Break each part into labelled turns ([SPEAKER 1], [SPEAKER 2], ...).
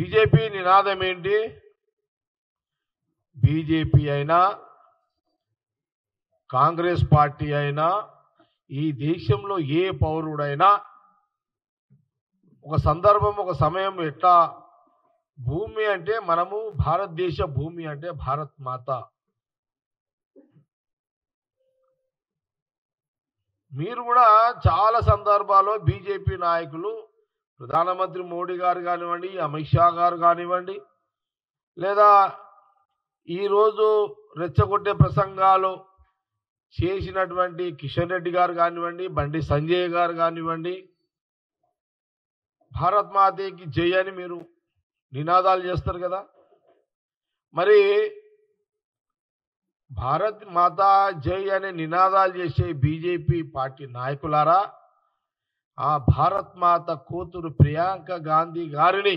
[SPEAKER 1] BJP నినాదం ఏంటి? BJP అయినా కాంగ్రెస్ పార్టీ అయినా ఈ దేశంలో ఏ పౌరుడైనా ఒక సందర్భం ఒక సమయం ఎట్లా భూమి అంటే మనము భారతదేశ భూమి అంటే భారత్ మాత. మీరు కూడా చాలా సందర్భాల్లో బీజేపీ నాయకులు ప్రధానమంత్రి మోడీ గారు కానివ్వండి, అమిత్ షా గారు కానివ్వండి, లేదా ఈరోజు రెచ్చగొట్టే ప్రసంగాలు చేసినటువంటి కిషన్ రెడ్డి గారు కానివ్వండి, బండి సంజయ్ గారు కానివ్వండి, భారత్ మాతకి జై అని మీరు నినాదాలు చేస్తారు కదా. మరి భారత్ మాతా జై అనే నినాదాలు చేసే బీజేపీ పార్టీ నాయకులారా, ఆ భారత్ మాత కూతురు ప్రియాంక గాంధీ గారిని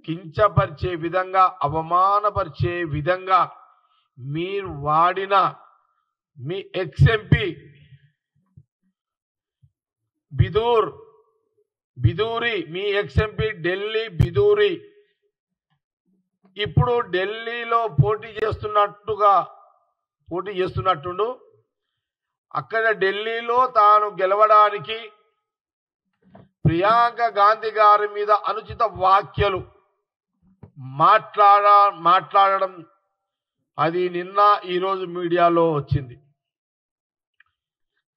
[SPEAKER 1] కించపరిచే విధంగా, అవమానపరిచే విధంగా మీరు వాడిన మీ ఎక్స్ఎంపీ బిదూరి, మీ ఎక్స్ఎంపీ ఢిల్లీ బిదూరి ఇప్పుడు ఢిల్లీలో పోటీ చేస్తున్నట్టుండు. అక్కడ ఢిల్లీలో తాను గెలవడానికి ప్రియాంక గాంధీ గారి మీద అనుచిత వ్యాఖ్యలు మాట్లాడడం అది నిన్న ఈరోజు మీడియాలో వచ్చింది.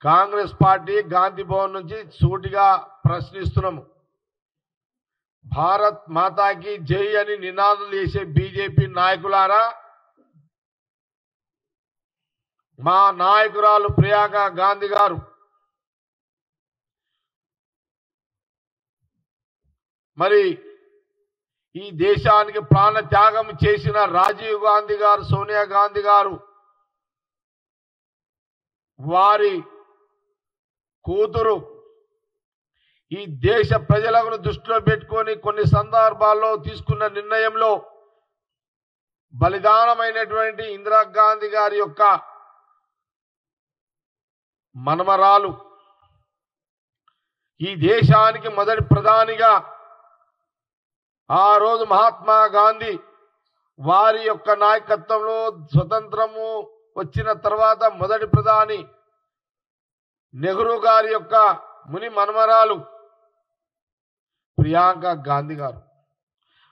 [SPEAKER 1] కాంగ్రెస్ పార్టీ గాంధీ భవన్ నుంచి సూటిగా ప్రశ్నిస్తున్నాము. భారత్ మాతాకి జై అని నినాదాలు చేసే బీజేపీ నాయకులారా, మా నాయకురాలు ప్రియాంక గాంధీ గారు మరి ఈ దేశానికి ప్రాణ త్యాగం చేసిన రాజీవ్ గాంధీ గారు, సోనియా గాంధీ గారు వారి కూతురు ఈ దేశ ప్రజలను దృష్టిలో పెట్టుకొని కొన్ని సందర్భాల్లో తీసుకున్న నిర్ణయంలో బలిదానమైనటువంటి ఇందిరాగాంధీ గారి యొక్క మనమరాలు, ఈ దేశానికి మొదటి ప్రధానిగా ఆ రోజు మహాత్మా గాంధీ వారి యొక్క నాయకత్వంలో స్వతంత్రము వచ్చిన తర్వాత మొదటి ప్రధాని నెహ్రూ గారి యొక్క ముని మనమరాలు ప్రియాంక గాంధీ గారు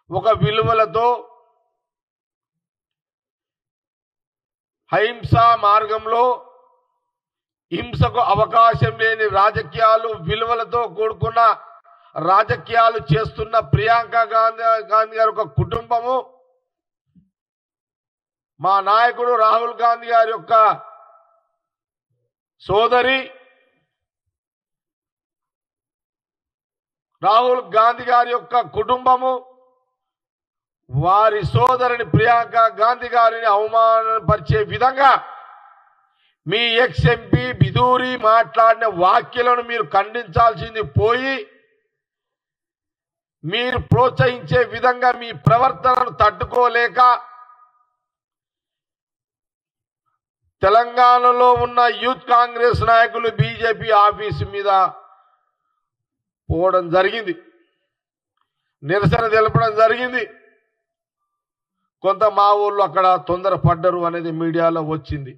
[SPEAKER 1] ఒక విలువలతో అహింసా మార్గంలో హింసకు అవకాశం లేని రాజకీయాలు, విలువలతో కూడుకున్న రాజకీయాలు చేస్తున్న ప్రియాంక గాంధీ గారి ఒక కుటుంబము, మా నాయకుడు రాహుల్ గాంధీ గారి యొక్క సోదరి, రాహుల్ గాంధీ గారి యొక్క కుటుంబము వారి సోదరుని ప్రియాంక గాంధీ గారిని అవమానపరిచే విధంగా మీ ఎక్స్ఎంపీ బిదూరి మాట్లాడిన వ్యాఖ్యలను మీరు ఖండించాల్సింది పోయి, మీరు ప్రోత్సహించే విధంగా మీ ప్రవర్తనను తట్టుకోలేక తెలంగాణలో ఉన్న యూత్ కాంగ్రెస్ నాయకులు బీజేపీ ఆఫీసు మీద పోవడం జరిగింది, నిరసన తెలపడం జరిగింది. కొంత మా ఊళ్ళో అక్కడ తొందరపడ్డరు అనేది మీడియాలో వచ్చింది.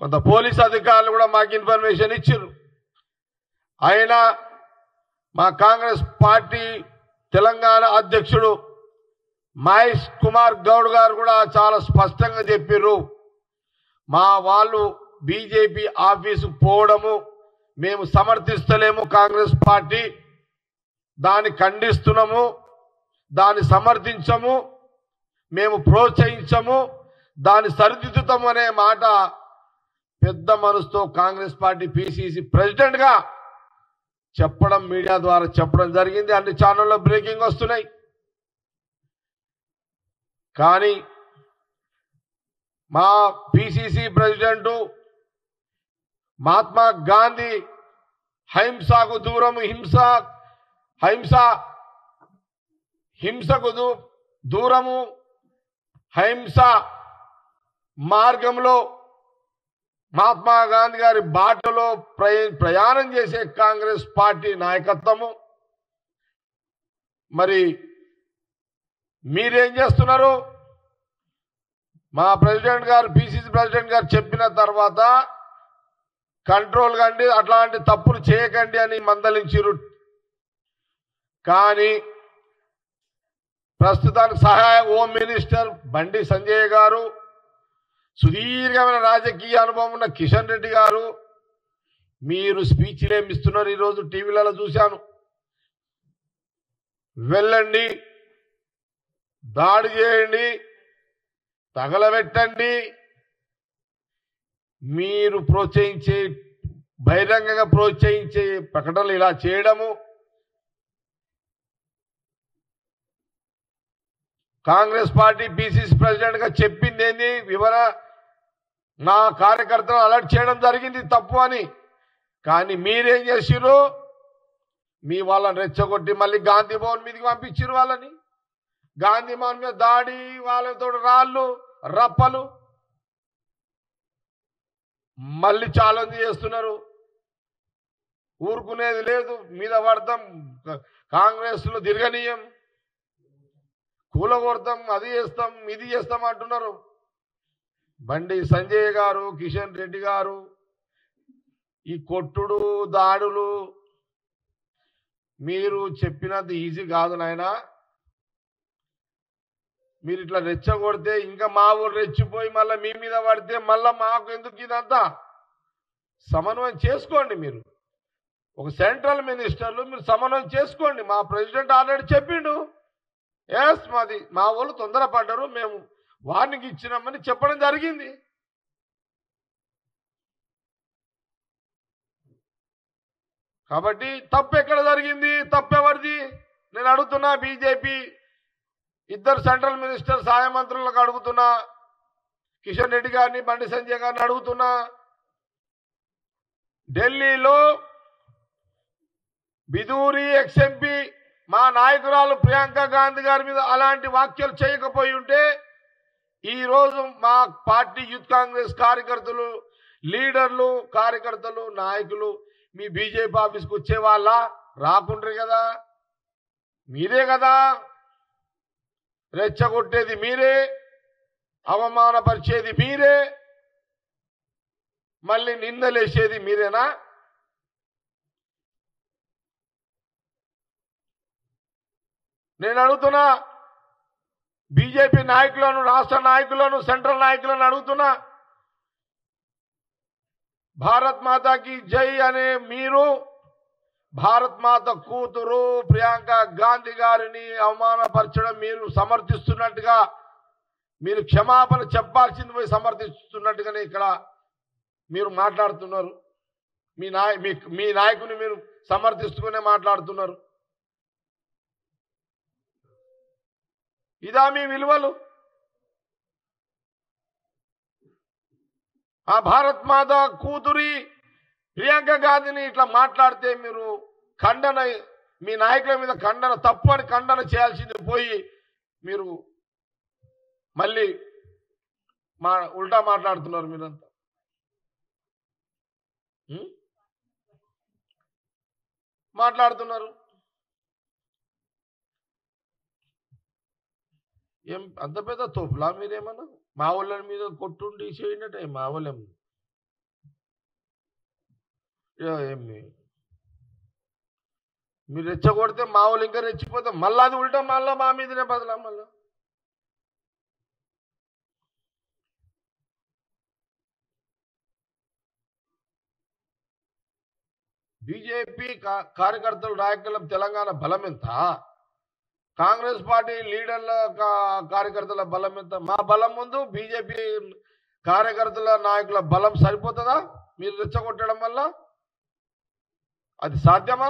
[SPEAKER 1] కొంత పోలీస్ అధికారులు కూడా మాకు ఇన్ఫర్మేషన్ ఇచ్చారు. అయినా మా కాంగ్రెస్ పార్టీ తెలంగాణ అధ్యక్షుడు మహేష్ కుమార్ గౌడ్ గారు కూడా చాలా స్పష్టంగా చెప్పారు, మా వాళ్ళు బీజేపీ ఆఫీసు పోవడము మేము సమర్థిస్తలేము, కాంగ్రెస్ పార్టీ దాన్ని ఖండిస్తున్నాము, దాన్ని సమర్థించము, మేము ప్రోత్సహించము, దాన్ని సరిదిద్దుతాము అనే మాట పెద్ద మనసుతో కాంగ్రెస్ పార్టీ పిసిసి ప్రెసిడెంట్ గా చెప్పడం, మీడియా ద్వారా చెప్పడం జరిగింది. అన్ని ఛానల్లో బ్రేకింగ్ వస్తున్నాయి. కానీ మా పిసిసి ప్రెసిడెంట్ మహాత్మా గాంధీ హింసకు దూరము, హింసకు దూరము, హింస మార్గంలో మహాత్మా గాంధీ గారి బాటలో ప్రయాణం చేసే కాంగ్రెస్ పార్టీ నాయకత్వము మరి మీరేం చేస్తున్నారు? మా ప్రెసిడెంట్ గారు, పిసిసి ప్రెసిడెంట్ గారు చెప్పిన తర్వాత కంట్రోల్ కండి, అట్లాంటి తప్పులు చేయకండి అని మందలించారు. కానీ ప్రస్తుతానికి సహాయ హోమ్ మినిస్టర్ బండి సంజయ్ గారు, సుదీర్ఘమైన రాజకీయ అనుభవం ఉన్న కిషన్ రెడ్డి గారు మీరు స్పీచ్లు ఏమి ఇస్తున్నారు? ఈరోజు టీవీలలో చూశాను. వెళ్ళండి, దాడి చేయండి, తగలబెట్టండి, మీరు ప్రోత్సహించే, బహిరంగంగా ప్రోత్సహించే ప్రకటనలు ఇలా చేయడము కాంగ్రెస్ పార్టీ పిసిసి ప్రెసిడెంట్ గా చెప్పింది ఏంది? నా కార్యకర్తలు అలర్ట్ చేయడం జరిగింది తప్పు అని. కానీ మీరేం చేసిరు? మీ వాళ్ళని రెచ్చగొట్టి మళ్ళీ గాంధీ భవన్ మీదకి పంపించారు. వాళ్ళని గాంధీ భవన్ మీద దాడి, వాళ్ళతో రాళ్ళు రప్పలు మళ్ళీ ఛాలెంజ్ చేస్తున్నారు. ఊరుకునేది లేదు, మీద పడతాం, కాంగ్రెస్ లో తిరగనీయం, కూలగొడతాం, అది చేస్తాం, ఇది చేస్తాం అంటున్నారు. బండి సంజయ్ గారు, కిషన్ రెడ్డి గారు, ఈ కొట్టుడు దాడులు మీరు చెప్పినంత ఈజీ కాదు నాయనా. మీరు ఇట్లా రెచ్చగొడితే ఇంకా మా ఊరు రెచ్చిపోయి మళ్ళీ మీ మీద పడితే మళ్ళీ మాకు ఎందుకు ఇదంతా? సమన్వయం చేసుకోండి. మీరు ఒక సెంట్రల్ మినిస్టర్లు, మీరు సమన్వయం చేసుకోండి. మా ప్రెసిడెంట్ ఆల్రెడీ చెప్పిండు, ఎస్ మాది మా వాళ్ళు తొందరపడ్డారు, మేము వార్నింగ్ ఇచ్చినామని చెప్పడం జరిగింది. కాబట్టి తప్పు ఎక్కడ జరిగింది? తప్పెవరిది? నేను అడుగుతున్నా. బీజేపీ ఇద్దరు సెంట్రల్ మినిస్టర్ సహాయ మంత్రులకు అడుగుతున్నా, కిషన్ రెడ్డి గారిని, బండి సంజయ్ గారిని అడుగుతున్నా. ఢిల్లీలో బిదూరి ఎక్స్ఎంపీ మా నాయకురాలు ప్రియాంక గాంధీ గారి మీద అలాంటి వ్యాఖ్యలు చేయకపోయి ఉంటే ఈరోజు మా పార్టీ యూత్ కాంగ్రెస్ కార్యకర్తలు, లీడర్లు, కార్యకర్తలు, నాయకులు మీ బీజేపీ ఆఫీస్కి వచ్చేవాళ్ళ? రాకుండ్రు కదా. మీరే కదా రెచ్చగొట్టేది, మీరే అవమానపరిచేది, మీరే మళ్ళీ నిందలేసేది మీరేనా? నేను అడుగుతున్నా, బీజేపీ నాయకులను, రాష్ట్ర నాయకులను, సెంట్రల్ నాయకులను అడుగుతున్నా, భారత్ మాతాకి జై అనే మీరు భారత్ మాత కూతురు ప్రియాంక గాంధీ గారిని అవమానపరచడం మీరు సమర్థిస్తున్నట్టుగా, మీరు క్షమాపణ చెప్పాల్సింది పోయి సమర్థిస్తున్నట్టుగానే ఇక్కడ మీరు మాట్లాడుతున్నారు. మీ నాయకుని మీరు సమర్థిస్తూనే మాట్లాడుతున్నారు. ఇదా మీ విలువలు? ఆ భారత్ మాత కూతురి ప్రియాంక గాంధీని ఇట్లా మాట్లాడితే మీరు ఖండన, మీ నాయకుల మీద ఖండన, తప్పు అని ఖండన చేయాల్సింది పోయి మీరు మళ్ళీ ఉల్టా మాట్లాడుతున్నారు. మీరంతా మాట్లాడుతున్నారు. ఏం అంత పెద్ద తోపులా మీరేమన్నా? మా వాళ్ళ మీద కొట్టుండి చేయనట్టే మా వాళ్ళేం మీరు రెచ్చగొడితే మా వాళ్ళు ఇంకా రెచ్చిపోతే మళ్ళీ అది ఉల్టా మళ్ళా మా మీదనే బదలా. మళ్ళా బీజేపీ కార్యకర్తలు, నాయకుల తెలంగాణ బలం ఎంత? కాంగ్రెస్ పార్టీ లీడర్ల కార్యకర్తల బలం ఎంత? మా బలం ముందు బీజేపీ కార్యకర్తల, నాయకుల బలం సరిపోతుందా? మీరు రెచ్చగొట్టడం వల్ల అది సాధ్యమా?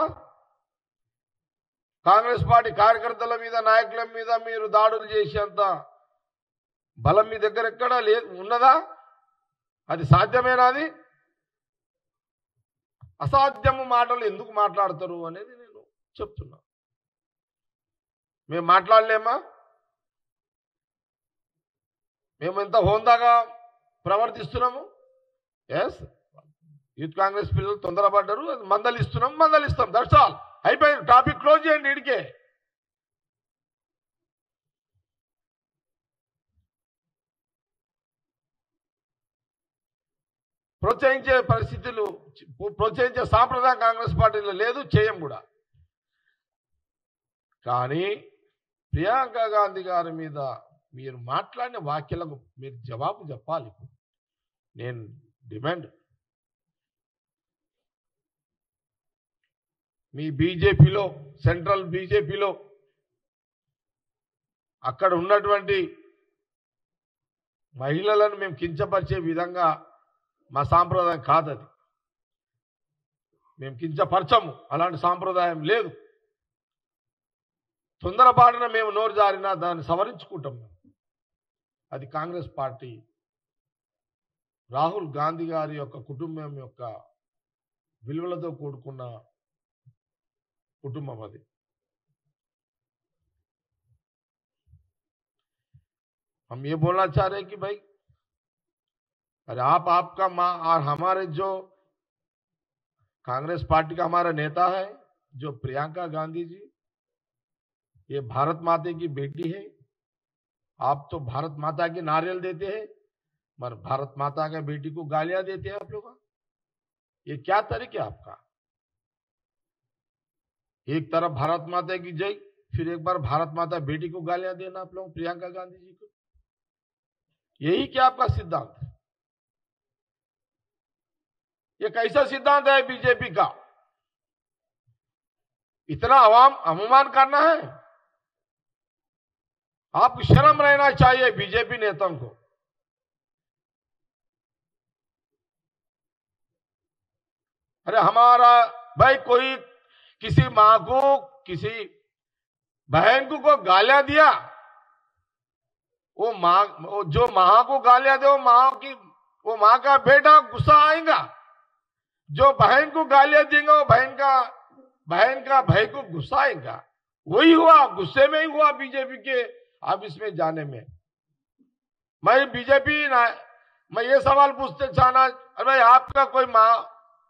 [SPEAKER 1] కాంగ్రెస్ పార్టీ కార్యకర్తల మీద, నాయకుల మీద మీరు దాడులు చేసేంత బలం మీ దగ్గర ఎక్కడా లేదు, ఉన్నదా? అది సాధ్యమేనా? అది అసాధ్యము మాటలు ఎందుకు మాట్లాడతారు అనేది నేను చెప్తున్నా. మేము మాట్లాడలేమా? మేము ఎంత హోందాగా ప్రవర్తిస్తున్నాము. ఎస్, యూత్ కాంగ్రెస్ పిల్లలు తొందరపడ్డారు, మందలిస్తున్నాం, మందలిస్తాం. That's all. అయిపోయింది. టాపిక్ క్లోజ్ చేయండి. ఇడికే ప్రోత్సహించే పరిస్థితులు, ప్రోత్సహించే సాంప్రదాయం కాంగ్రెస్ పార్టీలో లేదు, చేయం కూడా. కానీ ప్రియాంక గాంధీ గారి మీద మీరు మాట్లాడిన వ్యాఖ్యలకు మీరు జవాబు చెప్పాలి. నేను డిమాండ్, మీ బీజేపీలో, సెంట్రల్ బీజేపీలో అక్కడ ఉన్నటువంటి మహిళలను మేము కించపరిచే విధంగా మా సాంప్రదాయం కాదది. మేము కించపరచము, అలాంటి సాంప్రదాయం లేదు. తొందరపాటున మేము నోరు జారినా దాన్ని సవరించుకుంటాం. అది కాంగ్రెస్ పార్టీ, రాహుల్ గాంధీ గారి యొక్క కుటుంబం యొక్క విలువలతో కూడుకున్న కుటుంబం అది. हम ये बोलना चाह रहे हैं कि भाई, अरे आप, आपका माँ और हमारे जो कांग्रेस पार्टी का हमारा नेता है जो प्रियंका गांधी जी, ये भारत माता की बेटी है। आप तो भारत माता के नारियल देते हैं, मगर भारत माता के बेटी को गालियां देते हैं आप लोग। ये क्या तरीका है आपका? एक तरफ भारत माता की जय, फिर एक बार भारत माता बेटी को गालियां देना आप लोग, प्रियंका गांधी जी को। यही क्या आपका सिद्धांत है? ये कैसा सिद्धांत है बीजेपी का? इतना अवाम अपमान करना है? आपको शर्म रहना चाहिए बीजेपी नेताओं को। अरे हमारा भाई, कोई किसी मां को, किसी बहन को गालियां दिया, वो जो मां को गालियां दे, वो मां का बेटा गुस्सा आएगा। जो बहन को गालियां देगा, वो बहन का भाई को गुस्सा आएगा। वही हुआ, गुस्से में ही हुआ बीजेपी के ऑफिस में जाने में। मैं ये सवाल पूछते चाहना, अरे भाई, आपका कोई मां,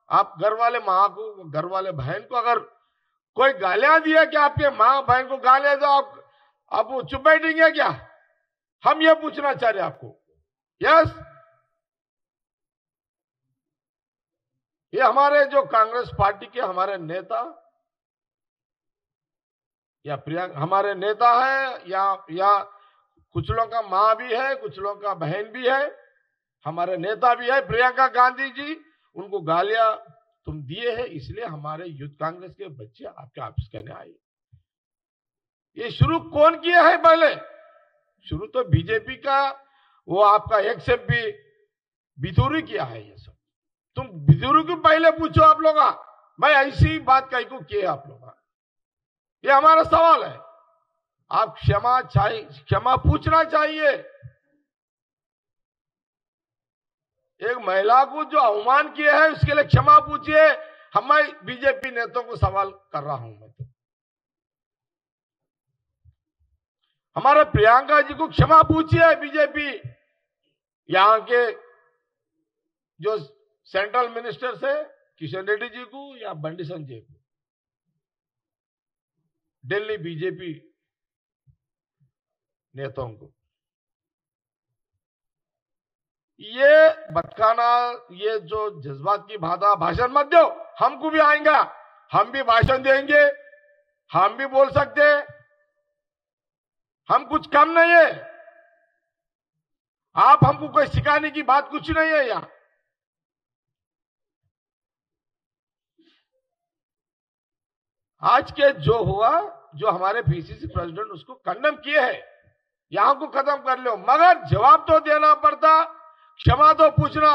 [SPEAKER 1] आप घर वाले मां को, घर वाले बहन को अगर कोई गालियां दिया कि आपके मां बहन को गालियां दो, आप वो चुप बैठेंगे क्या? हम ये पूछना चाह रहे हैं आपको। यस, ये हमारे जो कांग्रेस पार्टी के हमारे नेता या प्रियंका हमारे नेता है, या कुछ लोगों का मां भी है, कुछ लोगों का बहन भी है, हमारे नेता भी है प्रियंका गांधी जी। उनको गालियां तुम दिए हैं, इसलिए हमारे यूथ कांग्रेस के बच्चे आपके ऑफिस कहने आए। ये शुरू कौन किया है? पहले शुरू तो बीजेपी का वो आपका एक से भी बिधूरी किया है। ये सब तुम बिधूरी को पहले पूछो आप लोग, भाई ऐसी बात कहीं को किए आप लोग? ये हमारा सवाल है। आप क्षमा पूछना चाहिए। एक महिला को जो अवमान किया है उसके लिए क्षमा पूछिए। मैं बीजेपी नेताओं को सवाल कर रहा हूं। मैं तो हमारे प्रियंका जी को क्षमा पूछिए। बीजेपी यहां के जो सेंट्रल मिनिस्टर से किशन रेड्डी जी को या बंडी संजय को, दिल्ली बीजेपी नेताओं को, ये भटकाना, ये जो जज्बात की भाषण मत दो। हमको भी आएगा, हम भी भाषण देंगे, हम भी बोल सकते हैं। हम कुछ कम नहीं है। आप हमको कोई सिखाने की बात कुछ नहीं है। यहां आज के जो हुआ, जो हमारे पीसीसी प्रेसिडेंट उसको कंडेम किए हैं, यहां को खत्म कर लो, मगर जवाब तो देना पड़ता, क्षमा तो पूछना,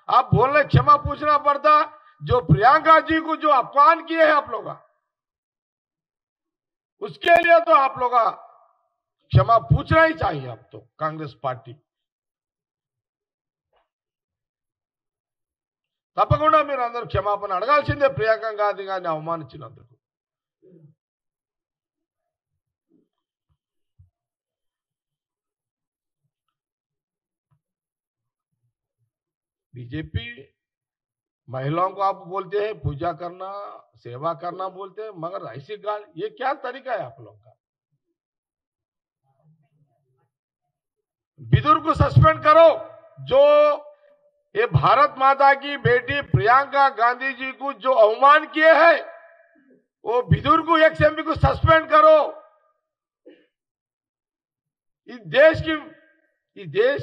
[SPEAKER 1] आप बोल रहे क्षमा पूछना पड़ता। जो प्रियंका जी को जो अपमान किए हैं आप लोग, उसके लिए तो आप लोग क्षमा पूछना ही चाहिए। अब तो कांग्रेस पार्टी తప్పకుండా మీరు అందరూ క్షమాపణ అడగాల్సిందే ప్రియాంక గాంధీ గారిని అవమానించినందుకు। बीजेपी महिलाओं को आप बोलते हैं पूजा करना, सेवा करना बोलते हैं, मगर ऐसी गाल, ये क्या तरीका है आप लोगों का? विदुर को सस्पेंड करो। जो ये भारत माता की बेटी प्रियंका गांधी जी को जो अवमान किए हैं, वो बिदुर को एक्सएमपी को सस्पेंड करो। इस देश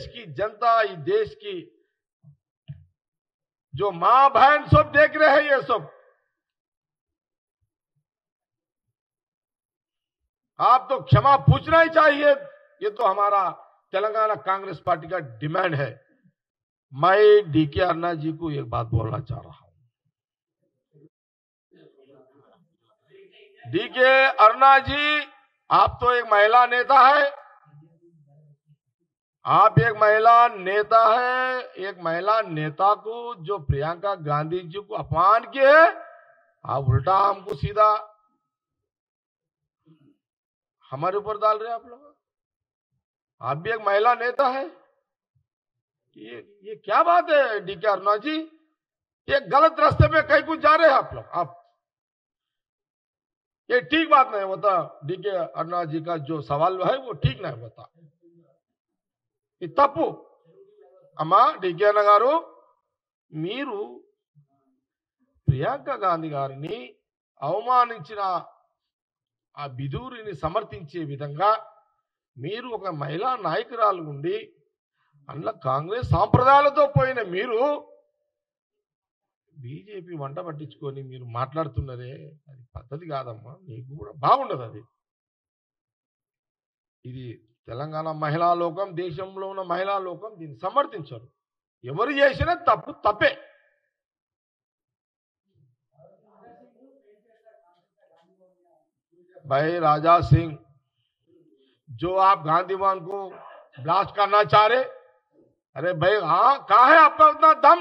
[SPEAKER 1] की जनता, इस देश की जो मां बहन सब देख रहे हैं, ये सब आप तो क्षमा पूछना ही चाहिए। ये तो हमारा तेलंगाना कांग्रेस पार्टी का डिमांड है। मैं डीके अन्ना जी को एक बात बोलना चाह रहा हूं। डीके अन्ना जी, आप तो एक महिला नेता है, आप एक महिला नेता है। एक महिला नेता को जो प्रियंका गांधी जी को अपमान किए, आप उल्टा हमको सीधा हमारे ऊपर डाल रहे हैं आप लोग। आप भी एक महिला नेता है। ये क्या बात है डीके अन्ना जी? ये गलत रास्ते में कहीं कुछ जा रहे हैं आप लोग। आप ये ठीक बात नहीं होता। डीके अन्ना जी का जो सवाल है वो ठीक नहीं होता। ఇది తప్పు అమ్మా డీకే అన్న గారు. మీరు ప్రియాంక గాంధీ గారిని అవమానించిన ఆ బిదూరిని సమర్థించే విధంగా మీరు ఒక మహిళా నాయకురాలు ఉండి అందులో కాంగ్రెస్ సాంప్రదాయాలతో పోయిన మీరు బీజేపీ వంట పట్టించుకొని మీరు మాట్లాడుతున్నారే, అది పద్ధతి కాదమ్మా. మీకు కూడా బాగుండదు అది. ఇది తెలంగాణ మహిళా లోకం, దేశంలో ఉన్న మహిళా లోకం దీన్ని సమర్థించరు. ఎవరు చేసినా తప్పు తప్పే. भाई राजा सिंह, जो आप गांधी भवन को ब्लास्ट करना चाह रहे, अरे भाई हाँ, कहाँ है आपका उतना दम?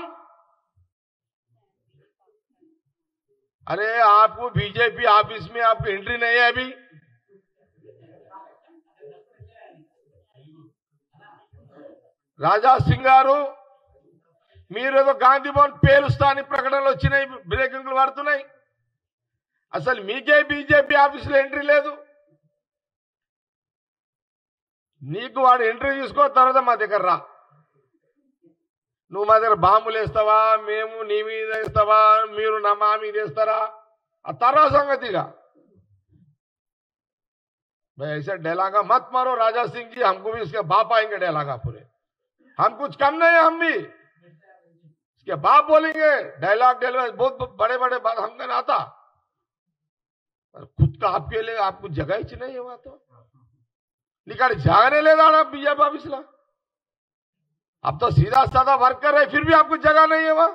[SPEAKER 1] अरे आपको बीजेपी ऑफिस में आपकी एंट्री नहीं है अभी. రాజా సింగ్ గారు, మీరేదో గాంధీ భవన్ పేలుస్తా అని ప్రకటనలు వచ్చినాయి, బ్రేకింగ్లు పడుతున్నాయి. అసలు మీకే బీజేపీ ఆఫీసులో ఎంట్రీ లేదు. నీకు వాడు ఎంట్రీ తీసుకో, తర్వాత మా దగ్గర రా. నువ్వు మా దగ్గర బాంబులు వేస్తావా, మేము నీ మీద వేస్తావా, మీరు మా మీద వేస్తారా, ఆ తర్వాత సంగతిగా. भाई ऐसे डैलागा मत मारो राजा सिंह जी, हमको भी इसके बाप आएंगे डैलागा पूरे. हम कुछ कम नहीं है, हम भी इसके बाप बोलेंगे. डायलॉग बहुत बड़े बड़े बात हमको ना आता. खुद का आपके लिए आपको जगह ही नहीं है वहां. तो निकाल जागने ले जाना बीजेपी ऑफिसला. अब तो सीधा साधा वर्कर है, फिर भी आपको जगह नहीं है वहां.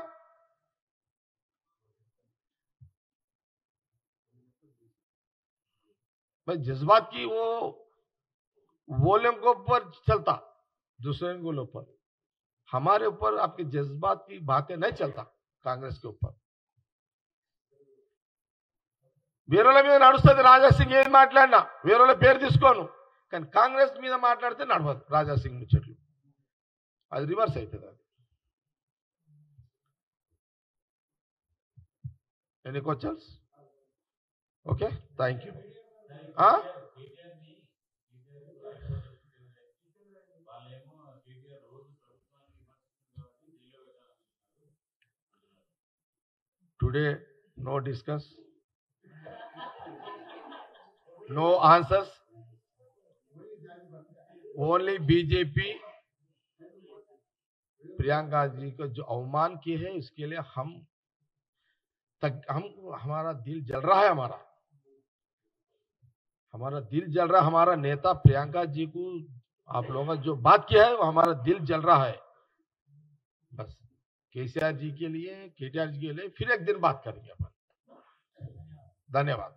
[SPEAKER 1] भाई जज्बात की वो वॉल्यूम के ऊपर चलता, दूसरे के ऊपर. हमारे ऊपर आपके जज्बात की बातें नहीं चलता. कांग्रेस के ऊपर వేరేల మీద నడుస్తుంది. రాజా సింగ్ ఏం మాట్లాడినా వేరేల పేరు తీసుకోను, కానీ కాంగ్రెస్ మీద మాట్లాడితే నడవదు. రాజా సింగ్ ముచ్చట్లు అది రివర్స్ అవుతుంది. అది any questions? Okay, thank you. Today, no discuss, no answers, only BJP Priyanka ji को जो अवमान किए हैं इसके लिए हमारा दिल जल रहा है. हमारा दिल जल रहा है. हमारा नेता प्रियंका जी को आप लोगों ने जो बात किया है वो हमारा दिल जल रहा है. बस केसीआर जी के लिए, केटीआर जी के लिए फिर एक दिन बात करेंगे अपन. धन्यवाद.